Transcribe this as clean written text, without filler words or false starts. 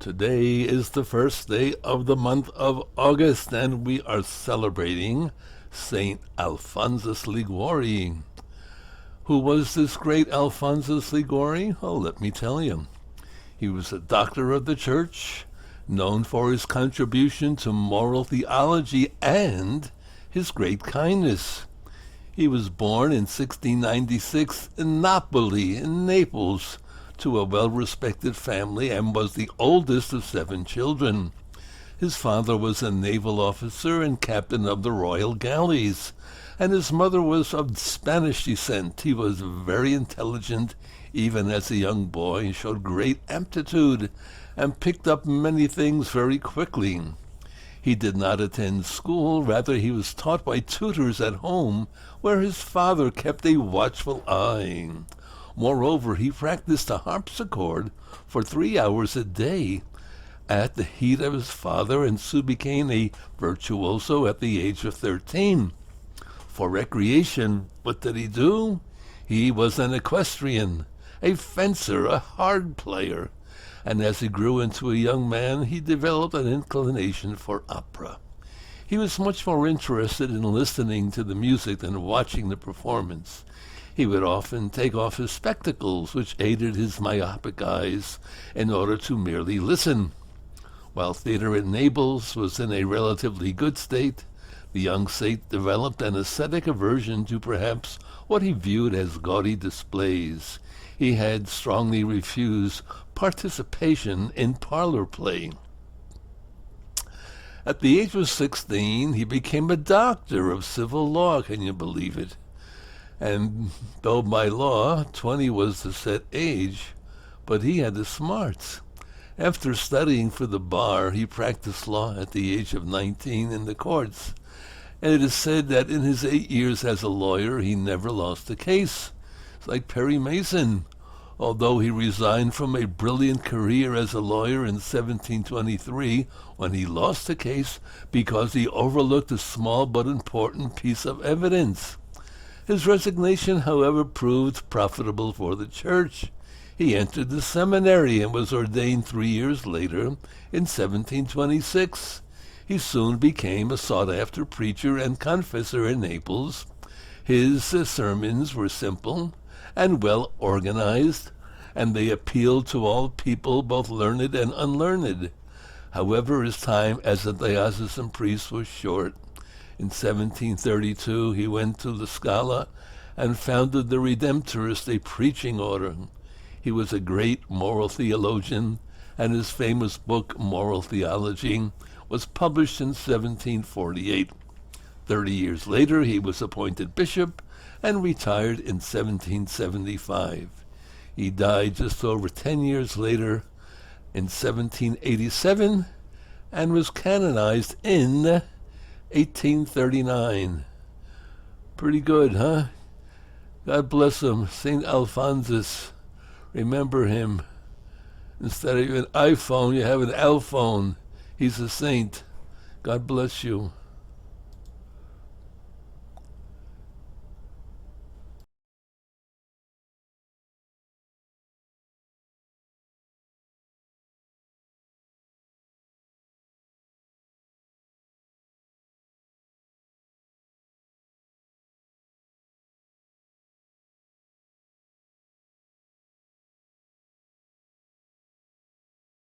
Today is the first day of the month of August, and we are celebrating Saint Alphonsus Liguori. Who was this great Alphonsus Liguori? Oh, let me tell you. He was a doctor of the church, known for his contribution to moral theology and his great kindness. He was born in 1696 in Napoli, in Naples, to a well-respected family and was the oldest of 7 children. His father was a naval officer and captain of the royal galleys, and his mother was of Spanish descent. He was very intelligent, even as a young boy. He showed great aptitude and picked up many things very quickly. He did not attend school, rather he was taught by tutors at home, where his father kept a watchful eye. Moreover, he practiced the harpsichord for 3 hours a day at the heat of his father, and soon became a virtuoso at the age of 13. For recreation, what did he do? He was an equestrian, a fencer, a hard player, and as he grew into a young man, he developed an inclination for opera. He was much more interested in listening to the music than watching the performance. He would often take off his spectacles, which aided his myopic eyes, in order to merely listen. While theater in Naples was in a relatively good state, the young saint developed an ascetic aversion to perhaps what he viewed as gaudy displays. He had strongly refused participation in parlor play. At the age of 16, he became a doctor of civil law, can you believe it? And though by law 20 was the set age, but he had the smarts. After studying for the bar, he practiced law at the age of 19 in the courts, and it is said that in his 8 years as a lawyer, he never lost a case. It's like Perry Mason. Although he resigned from a brilliant career as a lawyer in 1723 when he lost a case because he overlooked a small but important piece of evidence. His resignation, however, proved profitable for the church. He entered the seminary and was ordained 3 years later, in 1726. He soon became a sought-after preacher and confessor in Naples. His sermons were simple and well organized, and they appealed to all people, both learned and unlearned. However, his time as a diocesan priest was short. In 1732, he went to La Scala and founded the Redemptorists, a preaching order. He was a great moral theologian, and his famous book, Moral Theology, was published in 1748. 30 years later, he was appointed bishop and retired in 1775. He died just over 10 years later in 1787 and was canonized in 1839. Pretty good, huh? God bless him. St. Alphonsus. Remember him. Instead of an iPhone, you have an Alphone. He's a saint. God bless you.